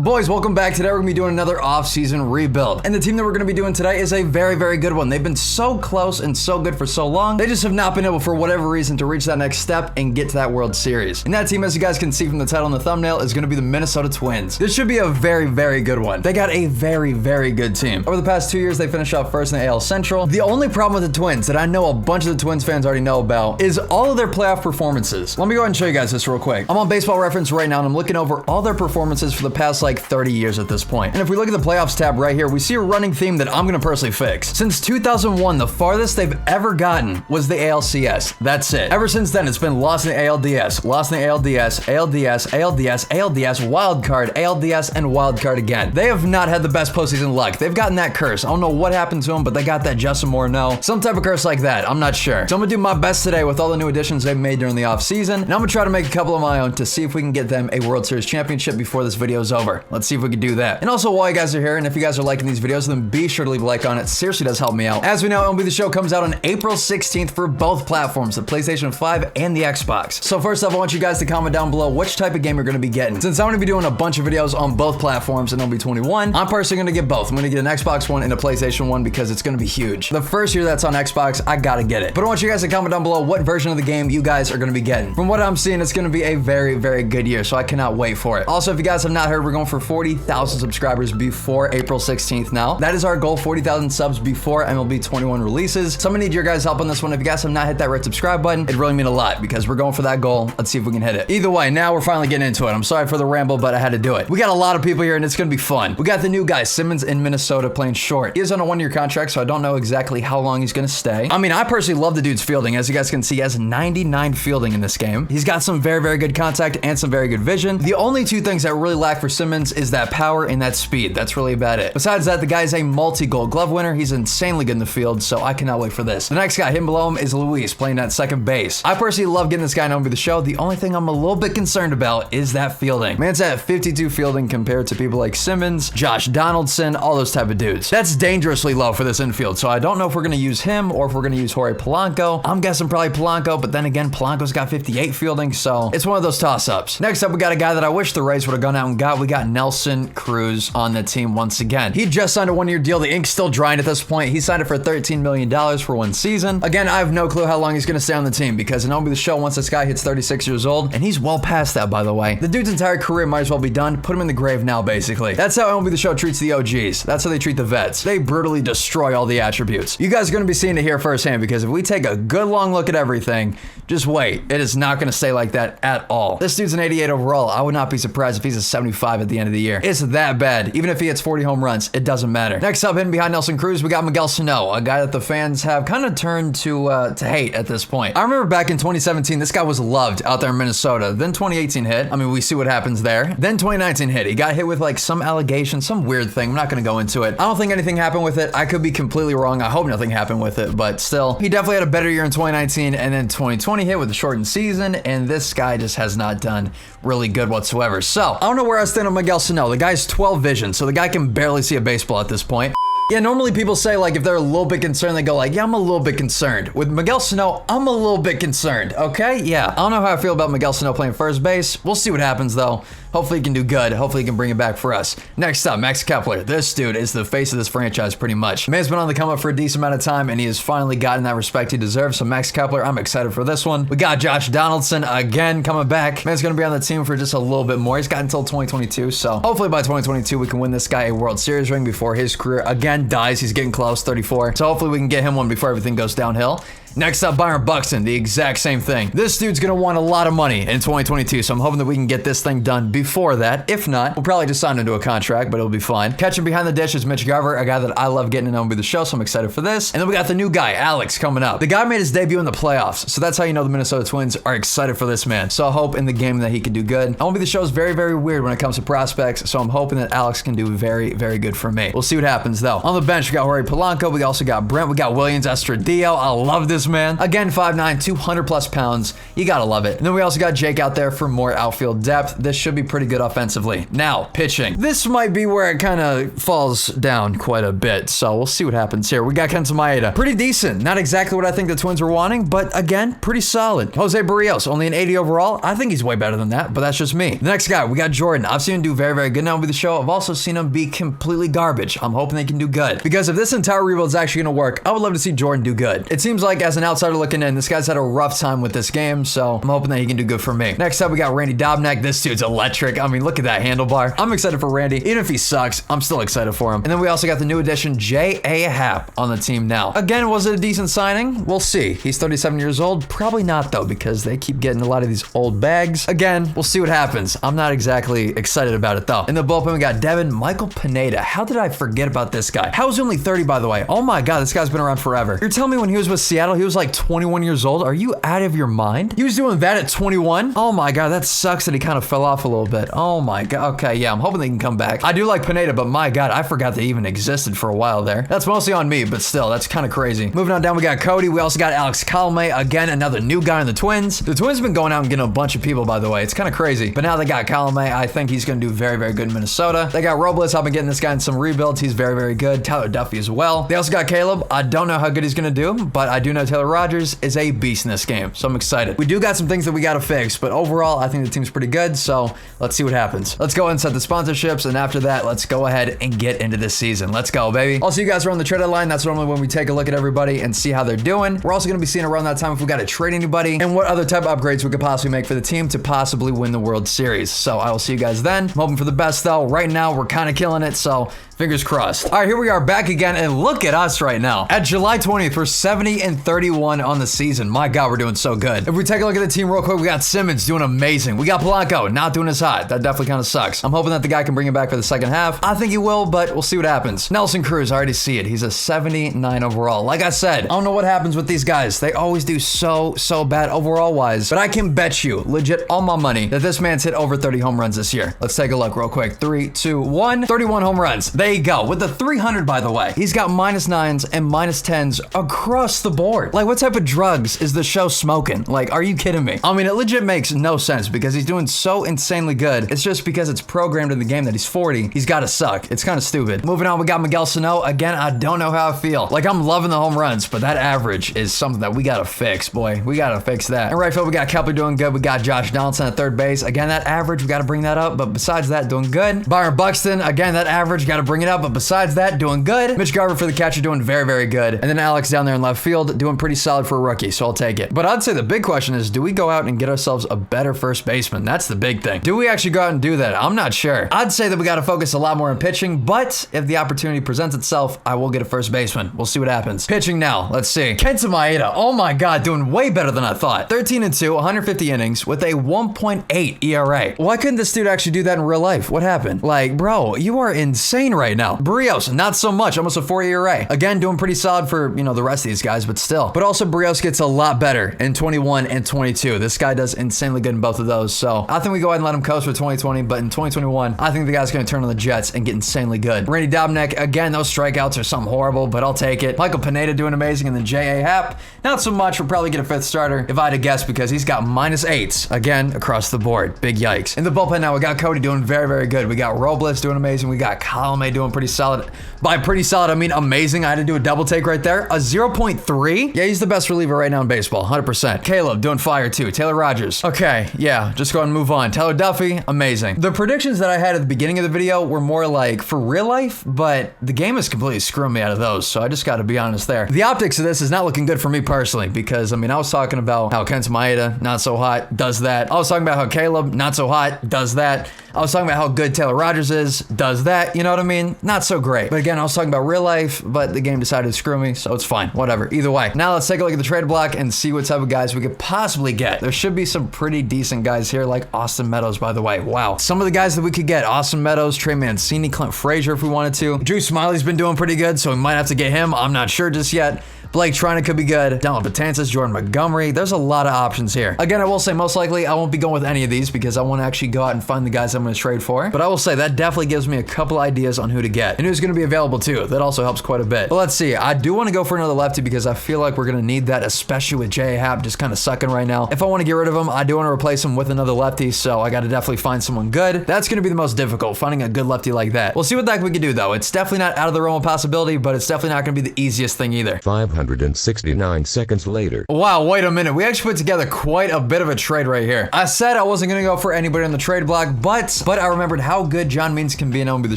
Boys, welcome back. Today we're going to be doing another off-season rebuild. And the team that we're going to be doing today is a very, very good one. They've been so close and so good for so long. They just have not been able, for whatever reason, to reach that next step and get to that World Series. And that team, as you guys can see from the title and the thumbnail, is going to be the Minnesota Twins. This should be a very, very good one. They got a very, very good team. Over the past 2 years, they finished off first in the AL Central. The only problem with the Twins that I know a bunch of the Twins fans already know about is all of their playoff performances. Let me go ahead and show you guys this real quick. I'm on Baseball Reference right now, and I'm looking over all their performances for the past, 30 years at this point. And if we look at the playoffs tab right here, we see a running theme that I'm going to personally fix. Since 2001, the farthest they've ever gotten was the ALCS. That's it. Ever since then, it's been lost in the ALDS, lost in the ALDS, ALDS, ALDS, ALDS, wild card, ALDS, and wild card again. They have not had the best postseason luck. They've gotten that curse. I don't know what happened to them, but they got that Justin Morneau, some type of curse like that. I'm not sure. So I'm going to do my best today with all the new additions they've made during the offseason, and I'm going to try to make a couple of my own to see if we can get them a World Series championship before this video is over. Let's see if we can do that. And also, while you guys are here, and if you guys are liking these videos, then be sure to leave a like on it. Seriously does help me out. As we know, MLB The Show comes out on April 16th for both platforms, the PlayStation 5 and the Xbox. So first off, I want you guys to comment down below which type of game you're going to be getting. Since I'm going to be doing a bunch of videos on both platforms in MLB 21, I'm personally going to get both. I'm going to get an Xbox one and a PlayStation one because it's going to be huge. The first year that's on Xbox, I got to get it. But I want you guys to comment down below what version of the game you guys are going to be getting. From what I'm seeing, it's going to be a very, very good year, so I cannot wait for it. Also, if you guys have not heard, we're going for 40,000 subscribers before April 16th now. That is our goal, 40,000 subs before MLB 21 releases. So I'm gonna need your guys' help on this one. If you guys have not hit that red subscribe button, it'd really mean a lot because we're going for that goal. Let's see if we can hit it. Either way, now we're finally getting into it. I'm sorry for the ramble, but I had to do it. We got a lot of people here and it's gonna be fun. We got the new guy, Simmons in Minnesota, playing short. He is on a 1-year contract, so I don't know exactly how long he's gonna stay. I mean, I personally love the dude's fielding. As you guys can see, he has 99 fielding in this game. He's got some very, very good contact and some very good vision. The only two things that really lack for Simmons is that power and that speed. That's really about it. Besides that, the guy's a multi-gold glove winner. He's insanely good in the field, so I cannot wait for this. The next guy hidden below him is Luis, playing at second base. I personally love getting this guy on the show. The only thing I'm a little bit concerned about is that fielding. Man's at 52 fielding compared to people like Simmons, Josh Donaldson, all those type of dudes. That's dangerously low for this infield, so I don't know if we're going to use him or if we're going to use Jorge Polanco. I'm guessing probably Polanco, but then again, Polanco's got 58 fielding, so it's one of those toss-ups. Next up, we got a guy that I wish the Rays would have gone out and got. We got Nelson Cruz on the team once again. He just signed a 1-year deal. The ink's still drying at this point. He signed it for $13 million for 1 season. Again, I have no clue how long he's going to stay on the team because in MLB The Show, once this guy hits 36 years old, and he's well past that, by the way, the dude's entire career might as well be done. Put him in the grave now, basically. That's how MLB The Show treats the OGs. That's how they treat the vets. They brutally destroy all the attributes. You guys are going to be seeing it here firsthand because if we take a good long look at everything, just wait. It is not going to stay like that at all. This dude's an 88 overall. I would not be surprised if he's a 75 at the end of the year. It's that bad. Even if he hits 40 home runs, it doesn't matter. Next up, hidden behind Nelson Cruz, we got Miguel Sano, a guy that the fans have kind of turned to hate at this point. I remember back in 2017, this guy was loved out there in Minnesota. Then 2018 hit. I mean, we see what happens there. Then 2019 hit. He got hit with some allegation, some weird thing. I'm not going to go into it. I don't think anything happened with it. I could be completely wrong. I hope nothing happened with it, but still, he definitely had a better year in 2019, and then 2020 hit with a shortened season, and this guy just has not done really good whatsoever. So, I don't know where I stand on Miguel Sano. The guy's 12 vision, so the guy can barely see a baseball at this point. Yeah, normally people say, if they're a little bit concerned, they go yeah, I'm a little bit concerned. With Miguel Sano, I'm a little bit concerned, okay? Yeah, I don't know how I feel about Miguel Sano playing first base. We'll see what happens, though. Hopefully he can do good. Hopefully he can bring it back for us. Next up, Max Kepler. This dude is the face of this franchise pretty much. Man's been on the come up for a decent amount of time, and he has finally gotten that respect he deserves. So Max Kepler, I'm excited for this one. We got Josh Donaldson again coming back. Man's going to be on the team for just a little bit more. He's got until 2022, so hopefully by 2022 we can win this guy a World Series ring before his career again dies. He's getting close, 34. So hopefully we can get him one before everything goes downhill. Next up, Byron Buxton, the exact same thing. This dude's gonna want a lot of money in 2022, so I'm hoping that we can get this thing done before that. If not, we'll probably just sign him to a contract, but it'll be fine. Catching behind the dish is Mitch Garver, a guy that I love getting in MLB The Show, so I'm excited for this. And then we got the new guy, Alex, coming up. The guy made his debut in the playoffs, so that's how you know the Minnesota Twins are excited for this man. So I hope in the game that he can do good. MLB The Show is very, very weird when it comes to prospects, so I'm hoping that Alex can do very, very good for me. We'll see what happens, though. On the bench, we got Jorge Polanco. We also got Brent. We got Williams Astudillo. I love this this man. Again, 5'9", 200 plus pounds. You gotta love it. And then we also got Jake out there for more outfield depth. This should be pretty good offensively. Now, pitching. This might be where it kind of falls down quite a bit, so we'll see what happens here. We got Kenta Maeda. Pretty decent. Not exactly what I think the Twins were wanting, but again, pretty solid. Jose Barrios, only an 80 overall. I think he's way better than that, but that's just me. The next guy, we got Jordan. I've seen him do very, very good now with the show. I've also seen him be completely garbage. I'm hoping they can do good, because if this entire rebuild is actually going to work, I would love to see Jordan do good. It seems like, as an outsider looking in, this guy's had a rough time with this game, so I'm hoping that he can do good for me. Next up, we got Randy Dobnak. This dude's electric. I mean, look at that handlebar. I'm excited for Randy. Even if he sucks, I'm still excited for him. And then we also got the new addition, J.A. Happ, on the team now. Again, was it a decent signing? We'll see. He's 37 years old. Probably not, though, because they keep getting a lot of these old bags. Again, we'll see what happens. I'm not exactly excited about it, though. In the bullpen, we got Devin Michael Pineda. How did I forget about this guy? How is he only 30, by the way? Oh my God, this guy's been around forever. You're telling me when he was with Seattle, he was like 21 years old? Are you out of your mind? He was doing that at 21? Oh my God, that sucks that he kind of fell off a little bit. Oh my God. Okay, yeah, I'm hoping they can come back. I do like Pineda, but my God, I forgot they even existed for a while there. That's mostly on me, but still, that's kind of crazy. Moving on down, we got Cody. We also got Alex Colomé. Again, another new guy in the Twins. The Twins have been going out and getting a bunch of people, by the way. It's kind of crazy. But now they got Colomé. I think he's going to do very, very good in Minnesota. They got Robles. I've been getting this guy in some rebuilds. He's very, very good. Tyler Duffy as well. They also got Caleb. I don't know how good he's going to do, but I do know Taylor Rogers is a beast in this game, so I'm excited. We do got some things that we got to fix, but overall, I think the team's pretty good, so let's see what happens. Let's go and set the sponsorships, and after that, let's go ahead and get into this season. Let's go, baby. I'll see you guys around the trade deadline. That's normally when we take a look at everybody and see how they're doing. We're also going to be seeing around that time if we got to trade anybody and what other type of upgrades we could possibly make for the team to possibly win the World Series. So I will see you guys then. I'm hoping for the best, though. Right now, we're kind of killing it, so fingers crossed. All right, here we are back again, and look at us right now. At July 20th, we're 70-31 on the season. My God, we're doing so good. If we take a look at the team real quick, we got Simmons doing amazing. We got Polanco not doing as hot. That definitely kind of sucks. I'm hoping that the guy can bring him back for the second half. I think he will, but we'll see what happens. Nelson Cruz, I already see it. He's a 79 overall. Like I said, I don't know what happens with these guys. They always do so bad overall-wise, but I can bet you, legit all my money, that this man's hit over 30 home runs this year. Let's take a look real quick. 3, 2, 1. 31 home runs. There you go. With the 300, by the way. He's got -9s and -10s across the board. Like, what type of drugs is the show smoking? Like, are you kidding me? I mean, it legit makes no sense because he's doing so insanely good. It's just because it's programmed in the game that he's 40. He's got to suck. It's kind of stupid. Moving on, we got Miguel Sano. Again, I don't know how I feel. Like, I'm loving the home runs, but that average is something that we got to fix, boy. We got to fix that. In right field, we got Kepler doing good. We got Josh Donaldson at third base. Again, that average, we got to bring that up, but besides that, doing good. Byron Buxton, again, that average, got to bring it up, but besides that, doing good. Mitch Garver for the catcher, doing very, very good. And then Alex down there in left field, doing pretty solid for a rookie, so I'll take it. But I'd say the big question is, do we go out and get ourselves a better first baseman? That's the big thing. Do we actually go out and do that? I'm not sure. I'd say that we got to focus a lot more on pitching, but if the opportunity presents itself, I will get a first baseman. We'll see what happens. Pitching now. Let's see. Kenta Maeda. Oh my God, doing way better than I thought. 13-2, 150 innings with a 1.8 ERA. Why couldn't this dude actually do that in real life? What happened? Like, bro, you are insane right now. Barrios, not so much. Almost a 4 ERA. Again, doing pretty solid for, you know, the rest of these guys, but still. But also, Barrios gets a lot better in 21 and 22. This guy does insanely good in both of those. So I think we go ahead and let him coast for 2020, but in 2021, I think the guy's going to turn on the Jets and get insanely good. Randy Dobnak, again, those strikeouts are something horrible, but I'll take it. Michael Pineda doing amazing, and then J.A. Happ, not so much. We'll probably get a fifth starter if I had to guess, because he's got -8s again across the board. Big yikes. In the bullpen now, we got Cody doing very, very good. We got Robles doing amazing. We got Colomé doing pretty solid. By pretty solid, I mean amazing. I had to do a double take right there. A 0.3. Yeah, he's the best reliever right now in baseball, 100%. Caleb doing fire too. Taylor Rogers. Okay, yeah, just go ahead and move on. Tyler Duffy, amazing. The predictions that I had at the beginning of the video were more like for real life, but the game is completely screwing me out of those, so I just got to be honest there. The optics of this is not looking good for me personally, because I mean, I was talking about how Kenta Maeda, not so hot, does that. I was talking about how Caleb, not so hot, does that. I was talking about how good Taylor Rogers is, does that. You know what I mean? Not so great. But again, I was talking about real life, but the game decided to screw me, so it's fine. Whatever. Either way. Now let's take a look at the trade block and see what type of guys we could possibly get. There should be some pretty decent guys here, like Austin Meadows, by the way. Wow. Some of the guys that we could get: Austin Meadows, Trey Mancini, Clint Frazier if we wanted to. Drew Smiley's been doing pretty good, so we might have to get him. I'm not sure just yet. Blake Trinan could be good. Dylan Betances, Jordan Montgomery. There's a lot of options here. Again, I will say most likely I won't be going with any of these because I want to actually go out and find the guys I'm going to trade for. But I will say that definitely gives me a couple ideas on who to get and who's going to be available too. That also helps quite a bit. But let's see. I do want to go for another lefty because I feel like we're going to need that, especially with J.A. Happ just kind of sucking right now. If I want to get rid of him, I do want to replace him with another lefty, so I got to definitely find someone good. That's going to be the most difficult, finding a good lefty like that. We'll see what the heck we can do, though. It's definitely not out of the realm of possibility, but it's definitely not going to be the easiest thing either. 569 seconds later. Wow, wait a minute. We actually put together quite a bit of a trade right here. I said I wasn't going to go for anybody on the trade block, but I remembered how good John Means can be in MLB The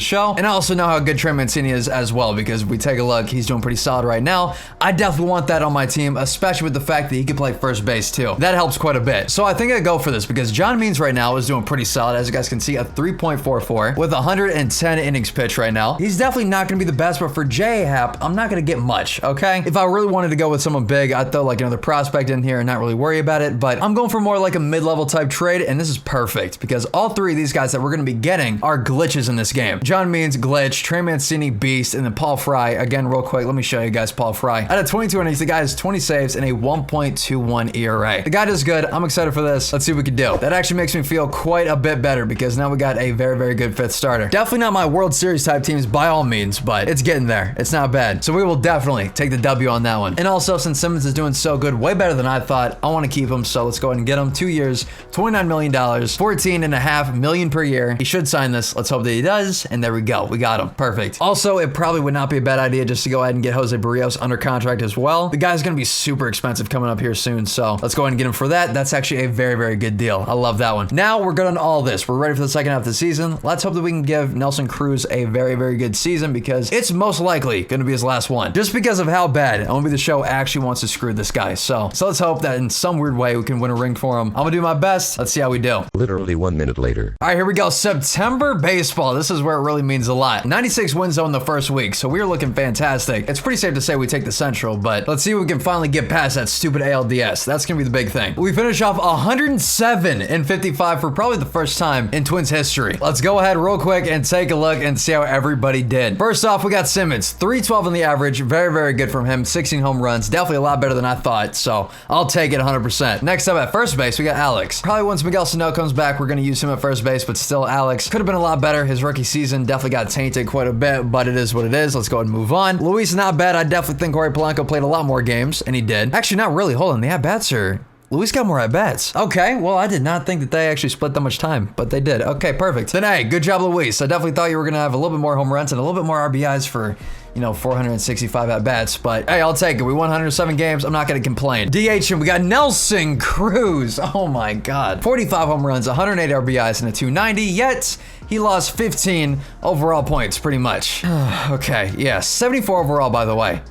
Show, and I also know how good Trey Mancini is as well, because if we take a look, he's doing pretty solid right now. I definitely want that on my team, especially with the fact that he can play first base too. That helps quite a bit. So I think I go for this because John Means right now is doing pretty solid. As you guys can see, a 3.44 with 110 innings pitched right now. He's definitely not going to be the best, but for J.A. Happ, I'm not going to get much, okay? If I really wanted to go with someone big, I'd throw like another prospect in here and not really worry about it, but I'm going for more like a mid-level type trade, and this is perfect because all three of these guys that we're going to be getting are glitches in this game. John Means, glitch, Trey Mancini, beast, and then Paul Fry. Again, real quick, let me show you guys Paul Fry. Out of 22 innings, the guy has 20 saves and a 1.21 ERA. The guy does good. I'm excited for this. Let's see what we can do. That actually makes me feel quite a bit better because now we got a very, very good fifth starter. Definitely not my World Series type teams by all means, but it's getting there. It's not bad. So we will definitely take the W on that one. And also, since Simmons is doing so good, way better than I thought, I want to keep him. So let's go ahead and get him. 2 years, $29 million, $14.5 million per year. He should sign this. Let's hope that he does. And there we go. We got him. Perfect. Also, it probably would not be a bad idea just to go ahead and get Jose Barrios under contract as well. The guy's going to be super expensive coming up here soon. So let's go ahead and get him for that. That's actually a very, very good deal. I love that one. Now we're good on all this. We're ready for the second half of the season. Let's hope that we can give Nelson Cruz a very, very good season because it's most likely going to be his last one. Just because of how bad MLB The Show actually wants to screw this guy. So let's hope that in some weird way we can win a ring for him. I'm going to do my best. Let's see how we do. Literally 1 minute later. All right, here we go. September baseball. This is where it really means a lot. 96 wins though in the first week, so we're looking fantastic. It's pretty safe to say we take the Central, but let's see if we can finally get past that stupid ALDS. That's going to be the big thing. We finish off 107 and 55 for probably the first time in Twins history. Let's go ahead real quick and take a look and see how everybody did. First off, we got Simmons, 312 on the average. Very, very good from him. 16 home runs. Definitely a lot better than I thought, so I'll take it 100%. Next up at first base, we got Alex. Probably once Miguel Sano comes back, we're going to use him at first base, but still Alex could have been a lot better. His rookie season definitely got tainted quite a bit, but it is what it is. Let's go ahead and move on. Luis, not bad. I definitely think Jorge Polanco played a lot more games, and he did. Actually, not really. Hold on. The at-bats are... Luis got more at-bats. Okay, well, I did not think that they actually split that much time, but they did. Okay, perfect. Then, hey, good job, Luis. I definitely thought you were going to have a little bit more home runs and a little bit more RBIs for, 465 at-bats, but hey, I'll take it. We won 107 games. I'm not going to complain. DH, we got Nelson Cruz. Oh, my God. 45 home runs, 108 RBIs, and a 290, yet... he lost 15 overall points, pretty much. Okay, yeah, 74 overall, by the way.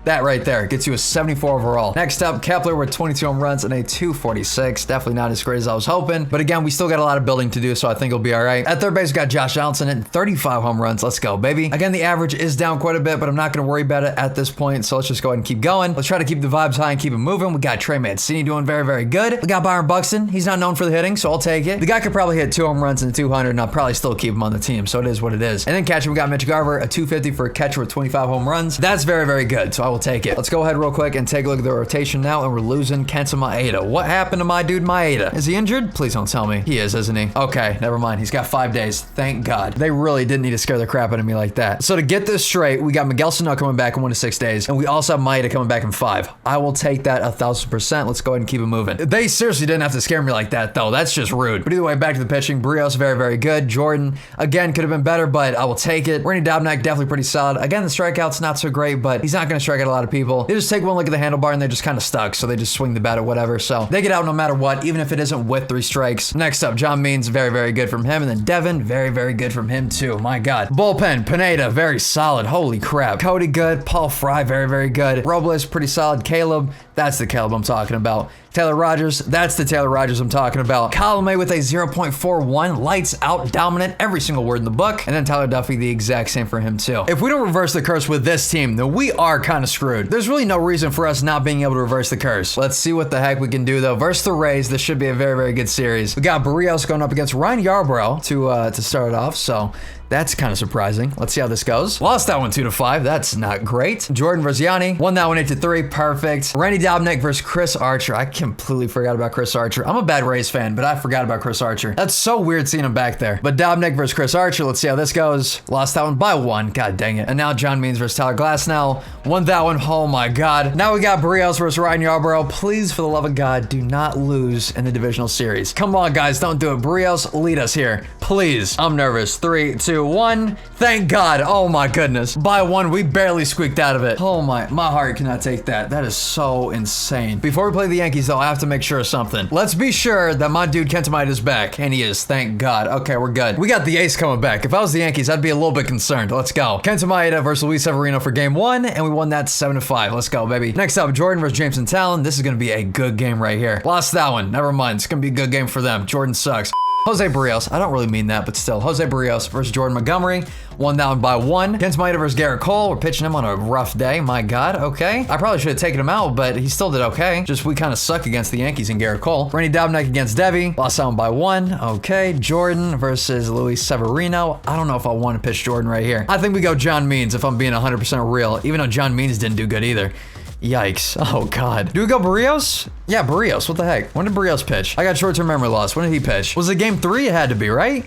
That right there gets you a 74 overall. Next up, Kepler with 22 home runs and a 246. Definitely not as great as I was hoping. But again, we still got a lot of building to do, so I think it'll be all right. At third base, we got Josh Donaldson at 35 home runs. Let's go, baby. Again, the average is down quite a bit, but I'm not going to worry about it at this point. So let's just go ahead and keep going. Let's try to keep the vibes high and keep it moving. We got Trey Mancini doing very, very good. We got Byron Buxton. He's not known for the hitting, so I'll take it. The guy could probably hit 2 home runs and 200, and I'll probably still keep him on the team. So it is what it is. And then catcher, we got Mitch Garver, a 250 for a catcher with 25 home runs. That's very, very good, so I will take it. Let's go ahead real quick and take a look at the rotation now, and we're losing Kenta Maeda. What happened to my dude Maeda? Is he injured? Please don't tell me. He is, isn't he? Okay, never mind. He's got 5 days. Thank God. They really didn't need to scare the crap out of me like that. So to get this straight, we got Miguel Sano coming back in 1 to 6 days, and we also have Maeda coming back in 5. I will take that 1,000%. Let's go ahead and keep it moving. They seriously didn't have to scare me like that, though. That's just rude. But either way, back to the pitching. Barrios, very, very good. Jordan, again, could have been better, but I will take it. Randy Dobnak, definitely pretty solid. Again, the strikeout's not so great, but he's not going to strike out a lot of people. They just take one look at the handlebar and they're just kind of stuck, so they just swing the bat or whatever. So they get out no matter what, even if it isn't with 3 strikes. Next up, John Means, very, very good from him. And then Devin, very, very good from him too. My God. Bullpen, Pineda, very solid. Holy crap. Cody, good. Paul Fry, very, very good. Robles, pretty solid. Caleb, That's the Caleb I'm talking about. Taylor Rogers, that's the Taylor Rogers I'm talking about. Colin May with a 0.41, lights out, dominant, every single word in the book. And then Tyler Duffy, the exact same for him too. If we don't reverse the curse with this team, then we are kind of screwed. There's really no reason for us not being able to reverse the curse. Let's see what the heck we can do though. Versus the Rays, this should be a very, very good series. We got Barrios going up against Ryan Yarbrough to start it off, so that's kind of surprising. Let's see how this goes. Lost that one 2-5. That's not great. Jordan versus Yanni. Won that one 8-3. Perfect. Randy Dobnak versus Chris Archer. I completely forgot about Chris Archer. I'm a bad Rays fan, but I forgot about Chris Archer. That's so weird seeing him back there. But Dobnak versus Chris Archer. Let's see how this goes. Lost that one by 1. God dang it. And now John Means versus Tyler Glasnow. Won that one. Oh my God. Now we got Barrios versus Ryan Yarbrough. Please, for the love of God, do not lose in the divisional series. Come on, guys. Don't do it. Barrios, lead us here. Please. I'm nervous. 3, 2, 1. Thank God. Oh my goodness. By 1, we barely squeaked out of it. Oh my heart cannot take that. That is so insane. Before we play the Yankees though, I have to make sure of something. Let's be sure that my dude Kenta Maeda is back. And he is. Thank God. Okay, we're good. We got the ace coming back. If I was the Yankees, I'd be a little bit concerned. Let's go. Kenta Maeda versus Luis Severino for game 1. And we won that 7-5. Let's go, baby. Next up, Jordan versus Jameson Talon. This is going to be a good game right here. Lost that one. Never mind. It's going to be a good game for them. Jordan sucks. Jose Barrios, I don't really mean that, but still. Jose Barrios versus Jordan Montgomery. Won that one by 1. Kenta Maeda versus Garrett Cole. We're pitching him on a rough day. My God, okay. I probably should have taken him out, but he still did okay. Just we kind of suck against the Yankees and Garrett Cole. Randy Dobnak against Debbie. Lost that one by 1. Okay. Jordan versus Luis Severino. I don't know if I want to pitch Jordan right here. I think we go John Means if I'm being 100% real, even though John Means didn't do good either. Yikes. Oh, God. Do we go Barrios? Yeah, Barrios. What the heck? When did Barrios pitch? I got short-term memory loss. When did he pitch? Was it game 3? It had to be, right?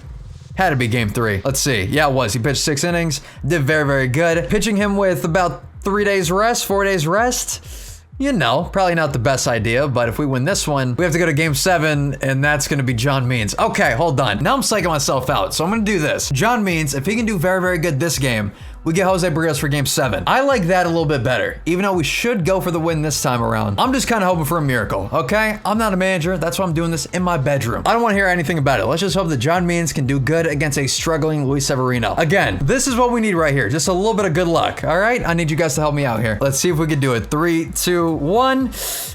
Had to be game 3. Let's see. Yeah, it was. He pitched 6 innings. Did very, very good. Pitching him with about 3 days rest, 4 days rest. You know, probably not the best idea, but if we win this one, we have to go to game 7, and that's going to be John Means. Okay, hold on. Now I'm psyching myself out, so I'm going to do this. John Means, if he can do very, very good this game, we get Jose Barrios for game 7. I like that a little bit better, even though we should go for the win this time around. I'm just kind of hoping for a miracle, okay? I'm not a manager. That's why I'm doing this in my bedroom. I don't want to hear anything about it. Let's just hope that John Means can do good against a struggling Luis Severino. Again, this is what we need right here. Just a little bit of good luck, all right? I need you guys to help me out here. Let's see if we can do it. 3, 2, 1,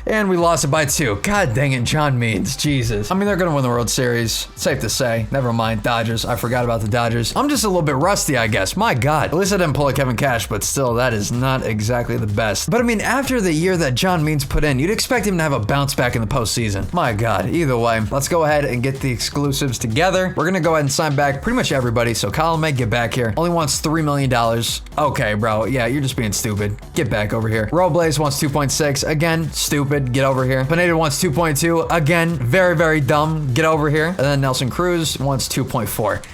and we lost it by 2. God dang it, John Means. Jesus. I mean, they're going to win the World Series. Safe to say. Never mind. Dodgers. I forgot about the Dodgers. I'm just a little bit rusty, I guess. My God. At least I didn't pull a Kevin Cash, but still, that is not exactly the best. But I mean, after the year that John Means put in, you'd expect him to have a bounce back in the postseason. My God. Either way, let's go ahead and get the exclusives together. We're going to go ahead and sign back pretty much everybody. So Colin May, get back here. Only wants $3 million. Okay, bro. Yeah, you're just being stupid. Get back over here. Robles wants 2.6. Again, stupid. Get over here. Pineda wants 2.2. Again, very, very dumb. Get over here. And then Nelson Cruz wants 2.4.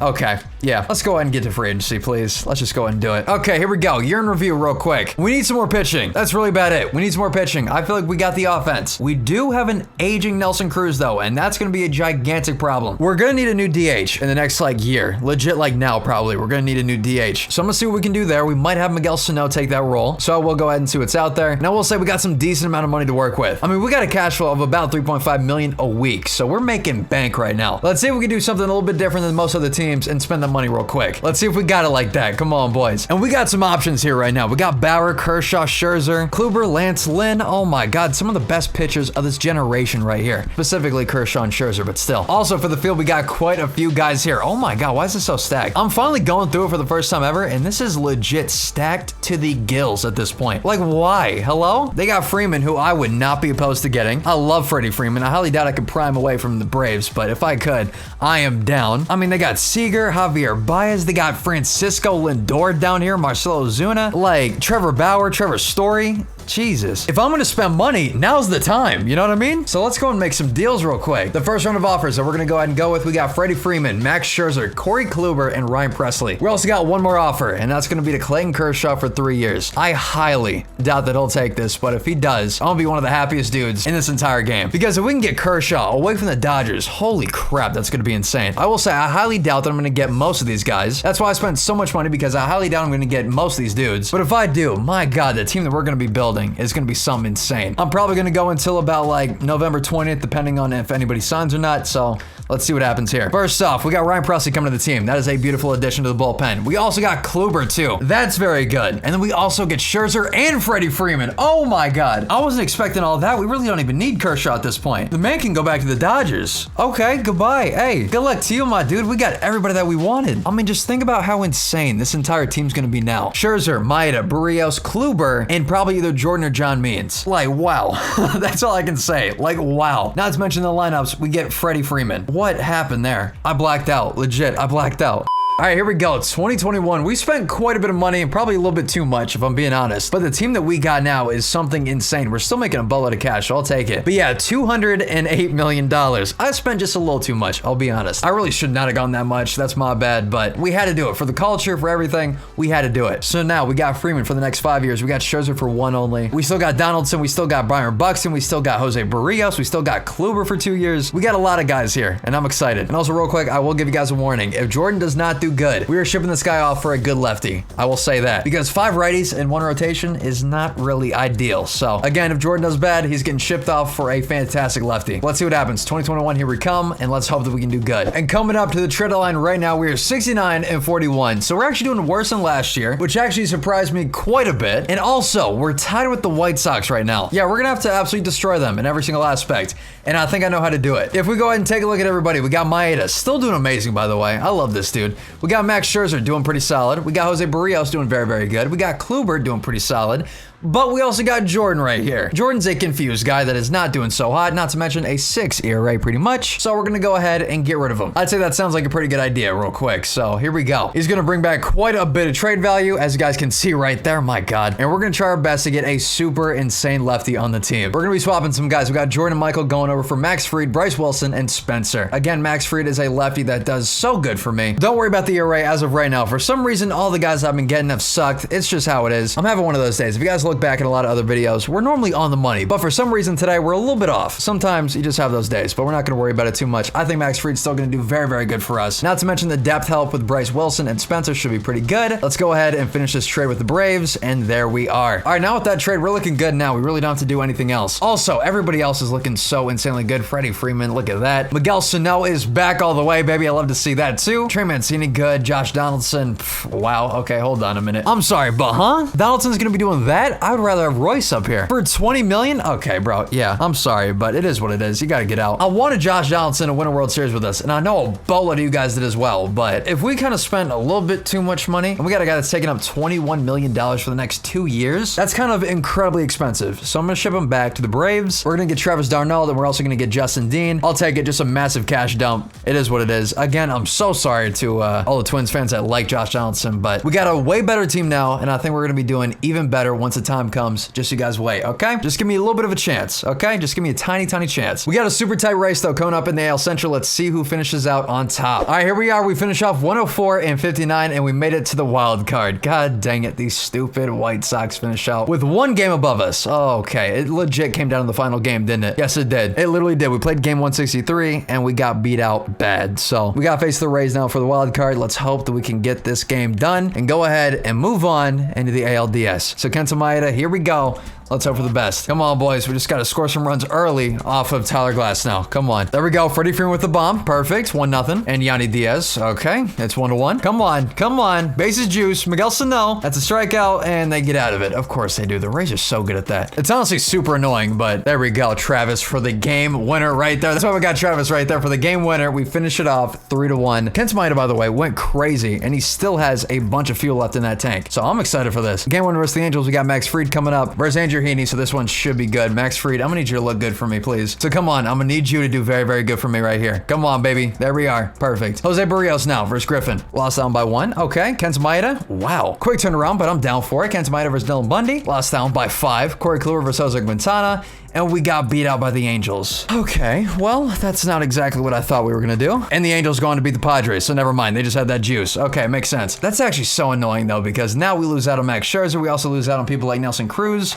Okay, yeah. Let's go ahead and get to free agency, please. Let's just go ahead and do it. Okay, here we go. Year in review real quick. We need some more pitching. That's really about it. We need some more pitching. I feel like we got the offense. We do have an aging Nelson Cruz, though, and that's going to be a gigantic problem. We're going to need a new DH in the next, year. Legit, now, probably. We're going to need a new DH. So I'm going to see what we can do there. We might have Miguel Sano take that role. So we'll go ahead and see what's out there. Now, we'll say we got some decent amount of money to work with. I mean, we got a cash flow of about $3.5 million a week. So we're making bank right now. Let's see if we can do something a little bit different than most other teams and spend the money real quick. Let's see if we got it like that. Come on, boys. And we got some options here right now. We got Bauer, Kershaw, Scherzer, Kluber, Lance Lynn. Oh my God, some of the best pitchers of this generation right here. Specifically Kershaw and Scherzer, but still. Also for the field, we got quite a few guys here. Oh my God, why is this so stacked? I'm finally going through it for the first time ever, and this is legit stacked to the gills at this point. Like, why? Hello? They got Freeman, who I would not be opposed to getting. I love Freddie Freeman. I highly doubt I could pry him away from the Braves, but if I could, I am down. I mean, they got Seager, Javier Baez, they got Francisco Lindor down here, Marcelo Ozuna, Trevor Bauer, Trevor Story. Jesus. If I'm going to spend money, now's the time. You know what I mean? So let's go and make some deals real quick. The first round of offers that we're going to go ahead and go with, we got Freddie Freeman, Max Scherzer, Corey Kluber, and Ryan Presley. We also got one more offer, and that's going to be to Clayton Kershaw for 3 years. I highly doubt that he'll take this, but if he does, I'm going to be one of the happiest dudes in this entire game. Because if we can get Kershaw away from the Dodgers, holy crap, that's going to be insane. I will say, I highly doubt that I'm going to get most of these guys. That's why I spent so much money, because I highly doubt I'm going to get most of these dudes. But if I do, my God, the team that we're going to be building rebuilding is going to be something insane. I'm probably going to go until about like November 20th, depending on if anybody signs or not. So let's see what happens here. First off, we got Ryan Pressly coming to the team. That is a beautiful addition to the bullpen. We also got Kluber too. That's very good. And then we also get Scherzer and Freddie Freeman. Oh my God. I wasn't expecting all that. We really don't even need Kershaw at this point. The man can go back to the Dodgers. Okay, goodbye. Hey, good luck to you, my dude. We got everybody that we wanted. I mean, just think about how insane this entire team's gonna be now. Scherzer, Maeda, Barrios, Kluber, and probably either Jordan or John Means. Like, wow. That's all I can say. Like, wow. Not to mention the lineups, we get Freddie Freeman. What happened there? I blacked out. Legit, I blacked out. All right, here we go. 2021. We spent quite a bit of money and probably a little bit too much, if I'm being honest. But the team that we got now is something insane. We're still making a boatload of cash, so I'll take it. But yeah, $208 million. I spent just a little too much, I'll be honest. I really should not have gone that much. That's my bad, but we had to do it. For the culture, for everything, we had to do it. So now we got Freeman for the next 5 years. We got Scherzer for 1 only. We still got Donaldson. We still got Byron Buxton. We still got Jose Barrios. We still got Kluber for 2 years. We got a lot of guys here, and I'm excited. And also, real quick, I will give you guys a warning. If Jordan does not do good, we are shipping this guy off for a good lefty. I will say that. Because 5 righties in 1 rotation is not really ideal. So, again, if Jordan does bad, he's getting shipped off for a fantastic lefty. Let's see what happens. 2021, here we come, and let's hope that we can do good. And coming up to the trade line right now, we are 69-41. So we're actually doing worse than last year, which actually surprised me quite a bit. And also, we're tied with the White Sox right now. Yeah, we're gonna have to absolutely destroy them in every single aspect. And I think I know how to do it. If we go ahead and take a look at everybody, we got Maeda, still doing amazing, by the way. I love this dude. We got Max Scherzer doing pretty solid. We got Jose Barrios doing very, very good. We got Kluber doing pretty solid. But we also got Jordan right here. Jordan's a confused guy that is not doing so hot, not to mention a 6 ERA pretty much. So we're going to go ahead and get rid of him. I'd say that sounds like a pretty good idea real quick. So here we go. He's going to bring back quite a bit of trade value, as you guys can see right there. My God. And we're going to try our best to get a super insane lefty on the team. We're going to be swapping some guys. We got Jordan and Michael going over for Max Fried, Bryce Wilson, and Spencer. Again, Max Fried is a lefty that does so good for me. Don't worry about the ERA as of right now. For some reason, all the guys I've been getting have sucked. It's just how it is. I'm having one of those days. If you guys look back at a lot of other videos, we're normally on the money, but for some reason today we're a little bit off. Sometimes you just have those days, but we're not going to worry about it too much. I think Max Fried's still going to do very, very good for us. Not to mention the depth help with Bryce Wilson and Spencer should be pretty good. Let's go ahead and finish this trade with the Braves, and there we are. All right, now with that trade, we're looking good now. We really don't have to do anything else. Also, everybody else is looking so insanely good. Freddie Freeman, look at that. Miguel Sano is back all the way, baby. I love to see that too. Trey Mancini, good. Josh Donaldson, wow. Okay, hold on a minute. I'm sorry, but Donaldson's going to be doing that? I would rather have Royce up here. For 20 million? Okay, bro. Yeah, I'm sorry, but it is what it is. You got to get out. I wanted Josh Donaldson to win a World Series with us, and I know a boatload of you guys did as well, but if we kind of spent a little bit too much money, and we got a guy that's taking up $21 million for the next 2 years, that's kind of incredibly expensive. So I'm going to ship him back to the Braves. We're going to get Travis Darnold, and we're also going to get Justin Dean. I'll take it. Just a massive cash dump. It is what it is. Again, I'm so sorry to all the Twins fans that like Josh Donaldson, but we got a way better team now, and I think we're going to be doing even better once the time comes. Just you guys wait, okay? Just give me a little bit of a chance, okay? Just give me a tiny, tiny chance. We got a super tight race, though, coming up in the AL Central. Let's see who finishes out on top. All right, here we are. We finish off 104-59, and we made it to the wild card. God dang it. These stupid White Sox finish out with 1 game above us. Oh, okay. It legit came down to the final game, didn't it? Yes, it did. It literally did. We played game 163, and we got beat out bad. So we got to face the Rays now for the wild card. Let's hope that we can get this game done and go ahead and move on into the ALDS. So Kenta Maeda, here we go. Let's hope for the best. Come on, boys. We just got to score some runs early off of Tyler Glass now. Come on. There we go. Freddie Freeman with the bomb. Perfect. 1-0. And Yanni Diaz. Okay. It's 1-1. Come on. Come on. Bases juice. Miguel Sano. That's a strikeout, and they get out of it. Of course they do. The Rays are so good at that. It's honestly super annoying, but there we go. Travis for the game winner right there. That's why we got Travis right there for the game winner. We finish it off 3-1. Kent Maeda, by the way, went crazy, and he still has a bunch of fuel left in that tank. So I'm excited for this. Game winner versus the Angels. We got Max Fried coming up versus Andrew Heaney, so this one should be good. Max Fried, I'm gonna need you to look good for me, please. So come on, I'm gonna need you to do very, very good for me right here. Come on, baby. There we are. Perfect. Jose Barrios now versus Griffin. Lost down by 1. Okay. Kent Maeda. Wow. Quick turnaround, but I'm down for it. Kent Maeda versus Dylan Bundy. Lost down by 5. Corey Kluber versus Jose Quintana. And we got beat out by the Angels. Okay, well, that's not exactly what I thought we were gonna do. And the Angels going to beat the Padres, so never mind. They just had that juice. Okay, makes sense. That's actually so annoying, though, because now we lose out on Max Scherzer. We also lose out on people like Nelson Cruz.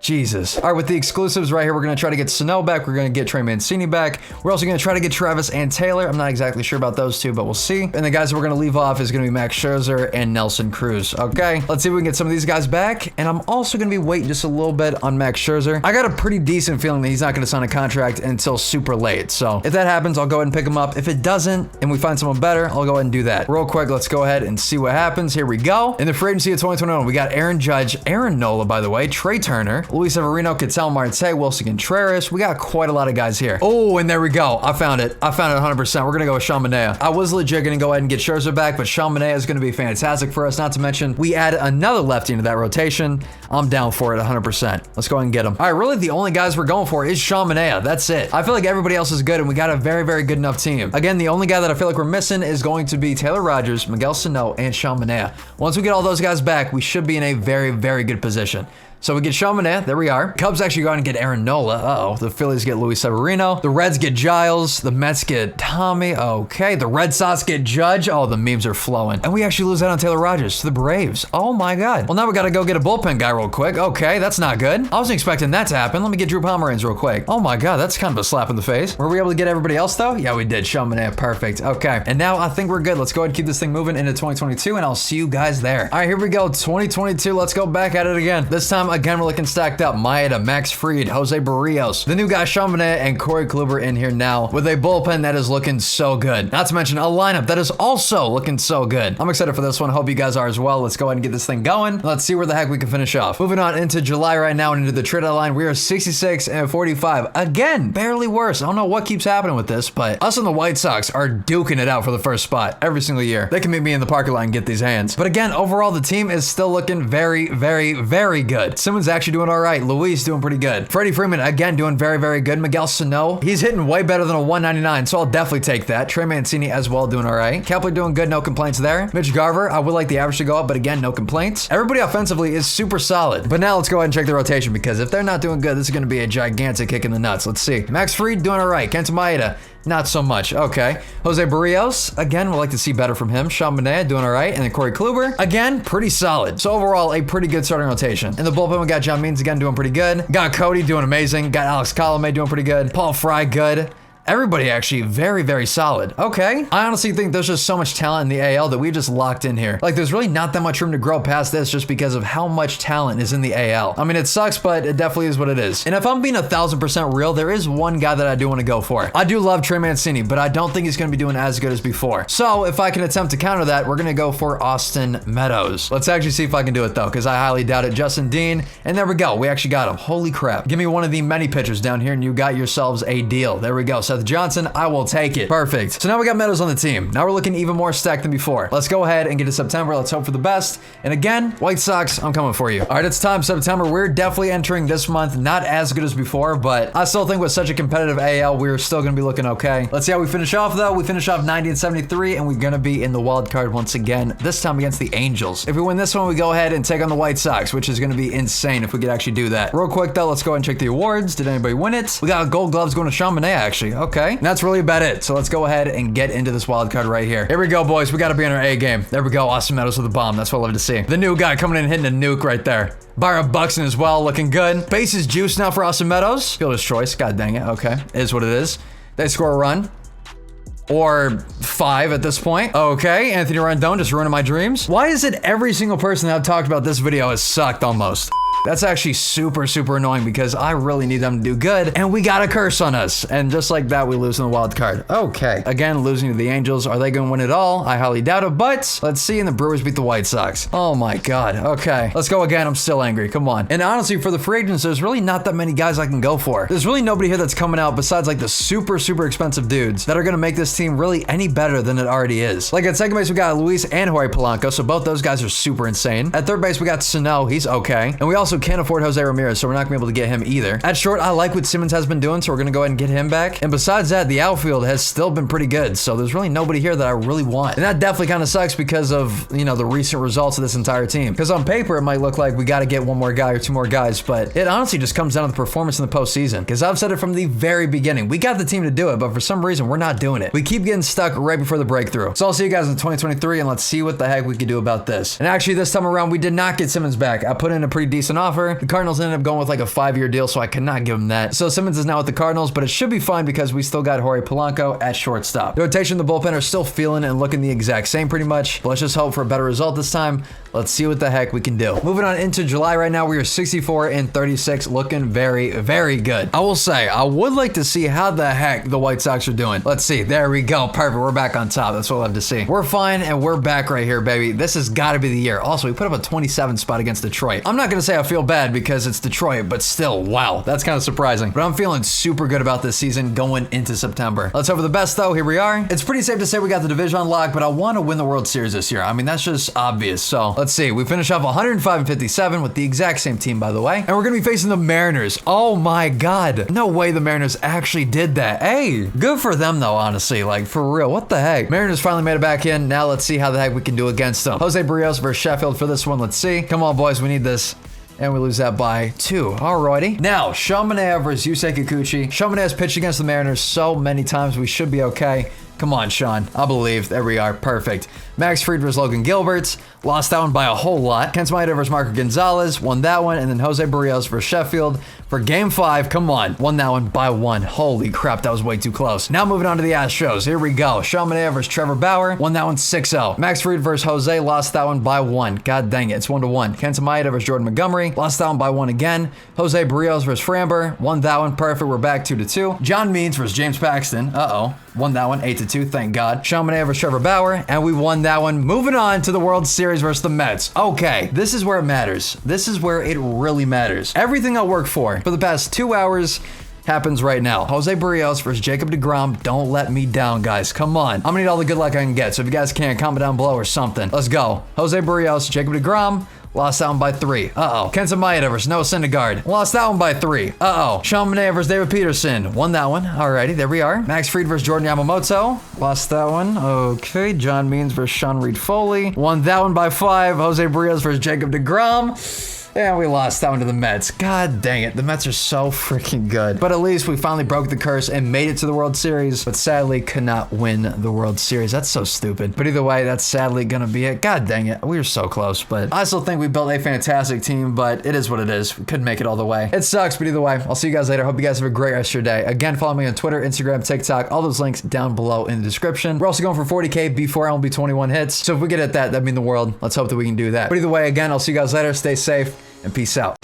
Jesus. All right, with the exclusives right here, we're going to try to get Sano back. We're going to get Trey Mancini back. We're also going to try to get Travis and Taylor. I'm not exactly sure about those two, but we'll see. And the guys that we're going to leave off is going to be Max Scherzer and Nelson Cruz. Okay, let's see if we can get some of these guys back. And I'm also going to be waiting just a little bit on Max Scherzer. I got a pretty decent feeling that he's not going to sign a contract until super late. So if that happens, I'll go ahead and pick him up. If it doesn't and we find someone better, I'll go ahead and do that. Real quick, let's go ahead and see what happens. Here we go. In the free agency of 2021, we got Aaron Judge, Aaron Nola, by the way, Trey Turner, Luis Severino, Ketel Marte, Wilson Contreras. We got quite a lot of guys here. Oh, and there we go. I found it. I found it 100%. We're going to go with Sean Manaea. I was legit going to go ahead and get Scherzer back, but Sean Manaea is going to be fantastic for us. Not to mention, we add another lefty into that rotation. I'm down for it 100%. Let's go ahead and get him. All right, really the only guys we're going for is Sean Manaea. That's it. I feel like everybody else is good, and we got a very, very good enough team. Again, the only guy that I feel like we're missing is going to be Taylor Rogers, Miguel Sano, and Sean Manaea. Once we get all those guys back, we should be in a very, very good position. So we get Sean Manaea, there we are. Cubs actually go out and get Aaron Nola. Uh-oh, the Phillies get Luis Severino. The Reds get Giles. The Mets get Tommy. Okay, the Red Sox get Judge. Oh, the memes are flowing. And we actually lose out on Taylor Rogers to the Braves. Oh my God. Well, now we gotta go get a bullpen guy real quick. Okay, that's not good. I wasn't expecting that to happen. Let me get Drew Pomeranz real quick. Oh my God, that's kind of a slap in the face. Were we able to get everybody else though? Yeah, we did. Sean Manaea, perfect. Okay, and now I think we're good. Let's go ahead and keep this thing moving into 2022, and I'll see you guys there. All right, here we go. 2022. Let's go back at it again. This time, again, we're looking stacked up. Maeda, Max Fried, Jose Barrios, the new guy Sean Manaea, and Corey Kluber in here now with a bullpen that is looking so good. Not to mention a lineup that is also looking so good. I'm excited for this one. Hope you guys are as well. Let's go ahead and get this thing going. Let's see where the heck we can finish off. Moving on into July right now and into the trade deadline, we are 66 and 45. Again, barely worse. I don't know what keeps happening with this, but us and the White Sox are duking it out for the first spot every single year. They can meet me in the parking lot and get these hands. But again, overall, the team is still looking very, very, very good. Simmons actually doing all right. Luis doing pretty good. Freddie Freeman, again, doing very, very good. Miguel Sano, he's hitting way better than a 199, so I'll definitely take that. Trey Mancini as well, doing all right. Kepler doing good, no complaints there. Mitch Garver, I would like the average to go up, but again, no complaints. Everybody offensively is super solid. But now let's go ahead and check the rotation, because if they're not doing good, this is going to be a gigantic kick in the nuts. Let's see. Max Fried doing all right. Kenta Maeda, not so much. Okay. Jose Barrios, again, we'd like to see better from him. Sean Manaea doing all right. And then Corey Kluber, again, pretty solid. So overall, a pretty good starting rotation. In the bullpen, we got John Means again doing pretty good. Got Cody doing amazing. Got Alex Colomé doing pretty good. Paul Fry, good. Everybody actually very, very solid. Okay. I honestly think there's just so much talent in the AL that we just locked in here. Like, there's really not that much room to grow past this just because of how much talent is in the AL. I mean, it sucks, but it definitely is what it is. And if I'm being 1,000% real, there is one guy that I do want to go for. I do love Trey Mancini, but I don't think he's going to be doing as good as before. So if I can attempt to counter that, we're going to go for Austin Meadows. Let's actually see if I can do it though, because I highly doubt it. Justin Dean, and there we go. We actually got him. Holy crap. Give me one of the many pitchers down here and you got yourselves a deal. There we go. Seth Johnson, I will take it. Perfect. So now we got Meadows on the team. Now we're looking even more stacked than before. Let's go ahead and get to September. Let's hope for the best. And again, White Sox, I'm coming for you. All right, it's time, September. We're definitely entering this month. Not as good as before, but I still think with such a competitive AL, we're still going to be looking okay. Let's see how we finish off though. We finish off 90 and 73, and we're going to be in the wild card once again, this time against the Angels. If we win this one, we go ahead and take on the White Sox, which is going to be insane if we could actually do that. Real quick though, let's go ahead and check the awards. Did anybody win it? We got gold gloves going to Sean Manaea actually. Okay. And that's really about it. So let's go ahead and get into this wild card right here. Here we go, boys. We got to be in our A game. There we go. Austin Meadows with a bomb. That's what I love to see. The new guy coming in and hitting a nuke right there. Byron Buxton as well, looking good. Bases juice now for Austin Meadows. Fielder's choice. God dang it. Okay. It is what it is. They score a run. Or 5 at this point. Okay, Anthony Rendon just ruining my dreams. Why is it every single person that I've talked about this video has sucked almost? That's actually super, super annoying because I really need them to do good, and we got a curse on us. And just like that, we lose in the wild card. Okay. Again, losing to the Angels. Are they going to win it all? I highly doubt it, but let's see. And the Brewers beat the White Sox. Oh my God. Okay. Let's go again. I'm still angry. Come on. And honestly, for the free agents, there's really not that many guys I can go for. There's really nobody here that's coming out besides like the super, super expensive dudes that are going to make this team really any better than it already is. Like at second base, we got Luis and Jorge Polanco, so both those guys are super insane. At third base, we got Sano. He's okay. And we also can't afford Jose Ramirez, so we're not gonna be able to get him either. At short, I like what Simmons has been doing, so we're gonna go ahead and get him back. And besides that, the outfield has still been pretty good, so there's really nobody here that I really want. And that definitely kind of sucks because of, you know, the recent results of this entire team. Because on paper, it might look like we gotta get one more guy or two more guys, but it honestly just comes down to the performance in the postseason. Because I've said it from the very beginning. We got the team to do it, but for some reason, we're not doing it. We keep getting stuck right before the breakthrough. So I'll see you guys in 2023, and let's see what the heck we can do about this. And actually, this time around, we did not get Simmons back. I put in a pretty decent offer. The Cardinals ended up going with like a 5-year deal, so I could not give him that. So Simmons is now with the Cardinals, but it should be fine because we still got Jorge Polanco at shortstop. The rotation and the bullpen are still feeling and looking the exact same pretty much, but let's just hope for a better result this time. Let's see what the heck we can do. Moving on into July right now, we are 64 and 36, looking very, very good. I will say, I would like to see how the heck the White Sox are doing. Let's see. There we go. Perfect. We're back on top. That's what I love to see. We're fine, and we're back right here, baby. This has got to be the year. Also, we put up a 27 spot against Detroit. I'm not going to say I feel bad because it's Detroit, but still, wow. That's kind of surprising. But I'm feeling super good about this season going into September. Let's hope for the best, though. Here we are. It's pretty safe to say we got the division on lock, but I want to win the World Series this year. I mean, that's just obvious. So let's see. We finish off 105 and 57 with the exact same team, by the way. And we're going to be facing the Mariners. Oh my God. No way the Mariners actually did that. Hey, good for them though, honestly. Like, for real. What the heck? Mariners finally made it back in. Now let's see how the heck we can do against them. Jose Barrios versus Sheffield for this one. Let's see. Come on, boys. We need this. And we lose that by 2. Alrighty. Now, Sean Manaea versus Yusei Kikuchi. Sean Manaea's pitched against the Mariners so many times. We should be okay. Come on, Sean. I believe. There we are. Perfect. Max Fried versus Logan Gilbert. Lost that one by a whole lot. Kent Maeda versus Marco Gonzalez. Won that one. And then Jose Barrios versus Sheffield for Game 5. Come on. Won that one by 1. Holy crap. That was way too close. Now moving on to the Astros. Here we go. Sean Manaea versus Trevor Bauer. Won that one 6-0. Max Fried versus Jose. Lost that one by 1. God dang it. It's 1-1. Kent Maeda versus Jordan Montgomery. Lost that one by 1 again. Jose Barrios versus Framber. Won that one. Perfect. We're back 2-2. John Means versus James Paxton. Won that one 8-2. Thank God. Sean Manaea versus Trevor Bauer. And we won that one. Moving on to the World Series versus the Mets. Okay, this is where it matters. This is where it really matters. Everything I worked for the past 2 hours happens right now. Jose Barrios versus Jacob deGrom. Don't let me down, guys. Come on. I'm gonna need all the good luck I can get. So if you guys can, comment down below or something. Let's go. Jose Barrios, Jacob deGrom. Lost that one by 3. Kenta Maeda versus Noah Syndergaard. Lost that one by 3. Sean Manaea versus David Peterson. Won that one. Alrighty, there we are. Max Fried versus Jordan Yamamoto. Lost that one. Okay. John Means versus Sean Reed Foley. Won that one by 5. Jose Barrios versus Jacob deGrom. And we lost that one to the Mets. God dang it. The Mets are so freaking good. But at least we finally broke the curse and made it to the World Series, but sadly could not win the World Series. That's so stupid. But either way, that's sadly gonna be it. God dang it. We were so close, but I still think we built a fantastic team, but it is what it is. We couldn't make it all the way. It sucks, but either way, I'll see you guys later. Hope you guys have a great rest of your day. Again, follow me on Twitter, Instagram, TikTok, all those links down below in the description. We're also going for 40K before MLB 21 hits. So if we get at that, that'd mean the world. Let's hope that we can do that. But either way, again, I'll see you guys later. Stay safe and peace out.